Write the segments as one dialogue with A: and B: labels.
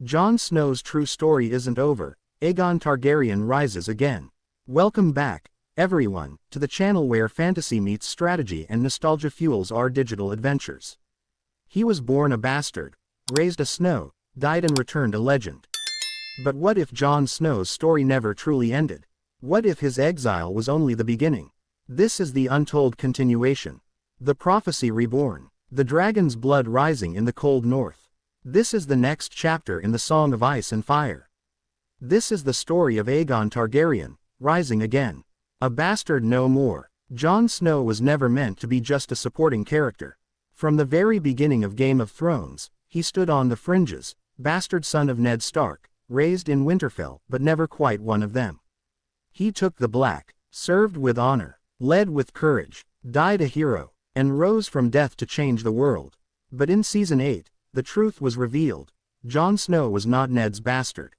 A: Jon Snow's true story isn't over. Aegon Targaryen rises again. Welcome back, everyone, to the channel where fantasy meets strategy and nostalgia fuels our digital adventures. He was born a bastard, raised a Snow, died and returned a legend. But what if Jon Snow's story never truly ended? What if his exile was only the beginning? This is the untold continuation. The prophecy reborn. The dragon's blood rising in the cold north. This is the next chapter in the Song of Ice and Fire. This is the story of Aegon Targaryen, rising again. A bastard no more. Jon Snow was never meant to be just a supporting character. From the very beginning of Game of Thrones, he stood on the fringes, bastard son of Ned Stark, raised in Winterfell but never quite one of them. He took the black, served with honor, led with courage, died a hero, and rose from death to change the world. But in Season 8, the truth was revealed. Jon Snow was not Ned's bastard.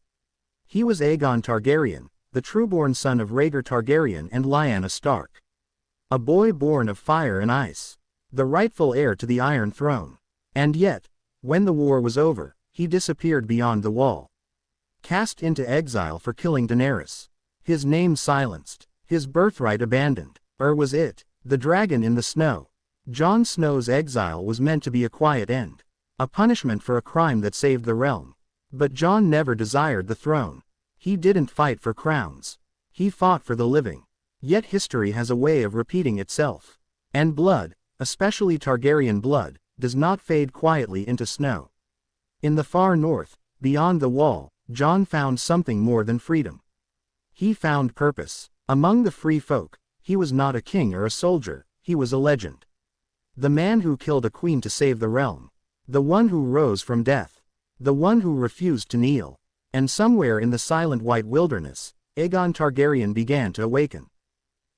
A: He was Aegon Targaryen, the trueborn son of Rhaegar Targaryen and Lyanna Stark. A boy born of fire and ice. The rightful heir to the Iron Throne. And yet, when the war was over, he disappeared beyond the wall. Cast into exile for killing Daenerys. His name silenced. His birthright abandoned. Or was it, the dragon in the snow? Jon Snow's exile was meant to be a quiet end. A punishment for a crime that saved the realm. But Jon never desired the throne. He didn't fight for crowns. He fought for the living. Yet history has a way of repeating itself. And blood, especially Targaryen blood, does not fade quietly into snow. In the far north, beyond the wall, Jon found something more than freedom. He found purpose. Among the free folk, he was not a king or a soldier, he was a legend. The man who killed a queen to save the realm. The one who rose from death. The one who refused to kneel. And somewhere in the silent white wilderness, Aegon Targaryen began to awaken.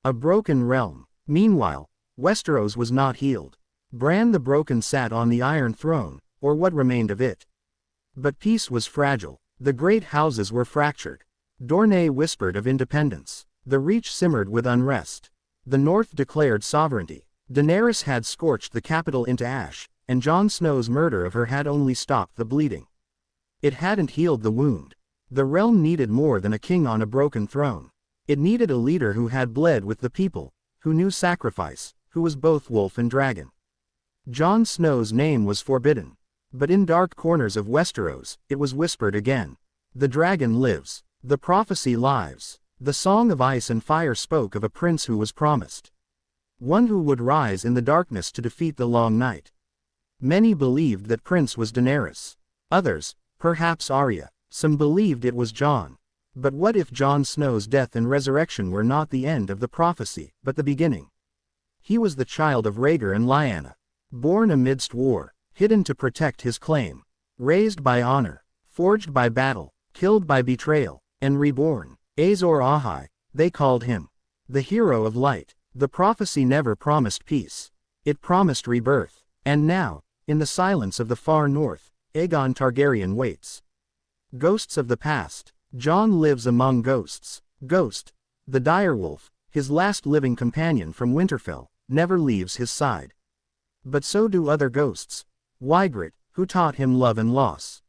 A: A broken realm. Meanwhile, Westeros was not healed. Bran the Broken sat on the Iron Throne, or what remained of it. But peace was fragile. The great houses were fractured. Dorne whispered of independence. The Reach simmered with unrest. The North declared sovereignty. Daenerys had scorched the capital into ash, and Jon Snow's murder of her had only stopped the bleeding. It hadn't healed the wound. The realm needed more than a king on a broken throne. It needed a leader who had bled with the people, who knew sacrifice, who was both wolf and dragon. Jon Snow's name was forbidden. But in dark corners of Westeros, it was whispered again. The dragon lives. The prophecy lives. The Song of Ice and Fire spoke of a prince who was promised. One who would rise in the darkness to defeat the long night. Many believed that prince was Daenerys. Others, perhaps Arya. Some believed it was Jon. But what if Jon Snow's death and resurrection were not the end of the prophecy, but the beginning? He was the child of Rhaegar and Lyanna. Born amidst war, hidden to protect his claim. Raised by honor, forged by battle, killed by betrayal, and reborn. Azor Ahai, they called him. The hero of light. The prophecy never promised peace. It promised rebirth. And now, in the silence of the far north, Aegon Targaryen waits. Ghosts of the past. Jon lives among ghosts. Ghost, the direwolf, his last living companion from Winterfell, never leaves his side. But so do other ghosts. Ygritte, who taught him love and loss.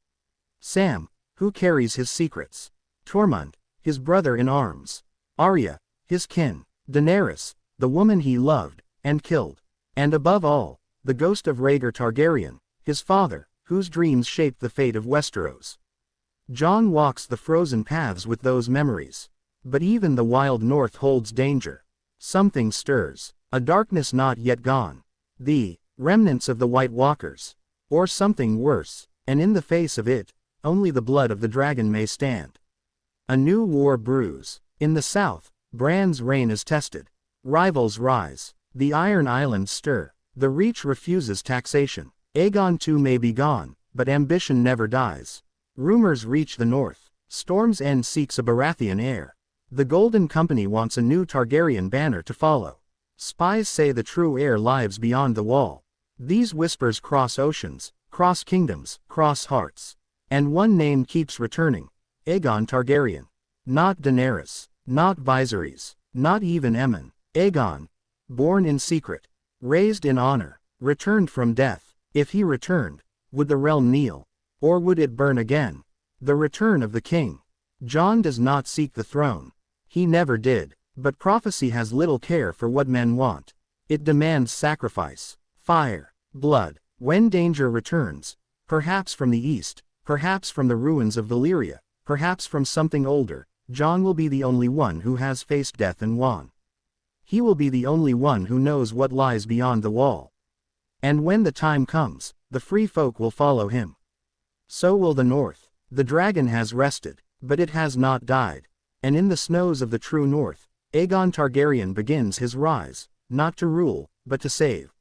A: Sam, who carries his secrets. Tormund, his brother in arms. Arya, his kin. Daenerys, the woman he loved, and killed. And above all, the ghost of Rhaegar Targaryen, his father, whose dreams shaped the fate of Westeros. Jon walks the frozen paths with those memories. But even the wild north holds danger. Something stirs, a darkness not yet gone. The remnants of the White Walkers. Or something worse, and in the face of it, only the blood of the dragon may stand. A new war brews. In the south, Bran's reign is tested. Rivals rise. The Iron Islands stir. The Reach refuses taxation. Aegon too may be gone, but ambition never dies. Rumors reach the north. Storm's End seeks a Baratheon heir. The Golden Company wants a new Targaryen banner to follow. Spies say the true heir lives beyond the wall. These whispers cross oceans, cross kingdoms, cross hearts. And one name keeps returning. Aegon Targaryen. Not Daenerys. Not Viserys. Not even Aemon. Aegon. Born in secret. Raised in honor. Returned from death. If he returned, would the realm kneel? Or would it burn again? The return of the king. Jon does not seek the throne. He never did. But prophecy has little care for what men want. It demands sacrifice, fire, blood. When danger returns, perhaps from the east, perhaps from the ruins of Valyria, perhaps from something older, Jon will be the only one who has faced death and won. He will be the only one who knows what lies beyond the wall. And when the time comes, the free folk will follow him. So will the north. The dragon has rested, but it has not died. And in the snows of the true north, Aegon Targaryen begins his rise, not to rule, but to save.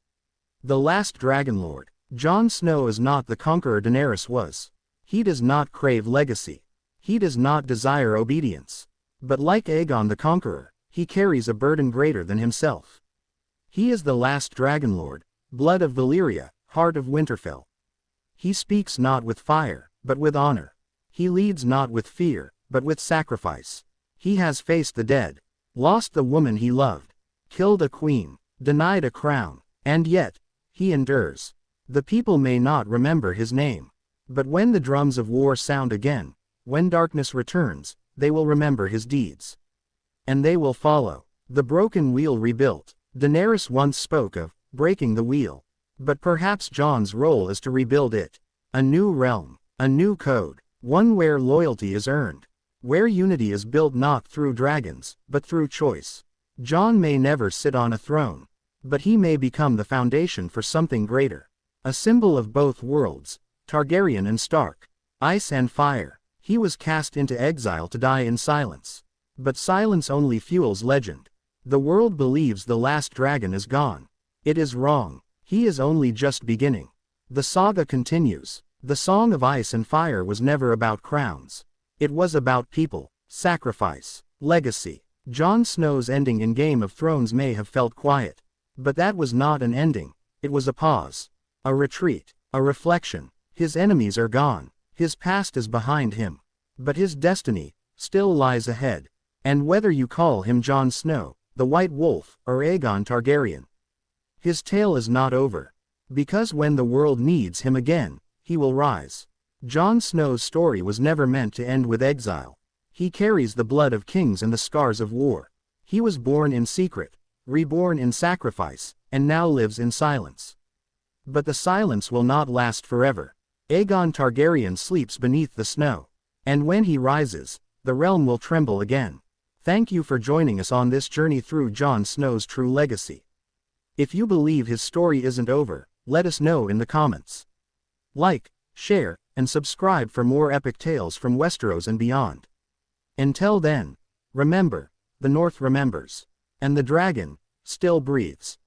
A: The last Dragonlord. Jon Snow is not the conqueror Daenerys was. He does not crave legacy. He does not desire obedience. But like Aegon the Conqueror, he carries a burden greater than himself. He is the last Dragonlord, blood of Valyria, heart of Winterfell. He speaks not with fire, but with honor. He leads not with fear, but with sacrifice. He has faced the dead, lost the woman he loved, killed a queen, denied a crown, and yet, he endures. The people may not remember his name. But when the drums of war sound again, when darkness returns, they will remember his deeds. And they will follow. The broken wheel rebuilt. Daenerys once spoke of breaking the wheel. But perhaps Jon's role is to rebuild it. A new realm, a new code, one where loyalty is earned. Where unity is built not through dragons, but through choice. Jon may never sit on a throne. But he may become the foundation for something greater. A symbol of both worlds, Targaryen and Stark, ice and fire. He was cast into exile to die in silence. But silence only fuels legend. The world believes the last dragon is gone. It is wrong. He is only just beginning. The saga continues. The Song of Ice and Fire was never about crowns. It was about people, sacrifice, legacy. Jon Snow's ending in Game of Thrones may have felt quiet. But that was not an ending. It was a pause. A retreat, a reflection. His enemies are gone. His past is behind him. But his destiny still lies ahead. And whether you call him Jon Snow, the White Wolf, or Aegon Targaryen, his tale is not over. Because when the world needs him again, he will rise. Jon Snow's story was never meant to end with exile. He carries the blood of kings and the scars of war. He was born in secret, reborn in sacrifice, and now lives in silence. But the silence will not last forever. Aegon Targaryen sleeps beneath the snow. And when he rises, the realm will tremble again. Thank you for joining us on this journey through Jon Snow's true legacy. If you believe his story isn't over, let us know in the comments. Like, share, and subscribe for more epic tales from Westeros and beyond. Until then, remember, the North remembers. And the dragon still breathes.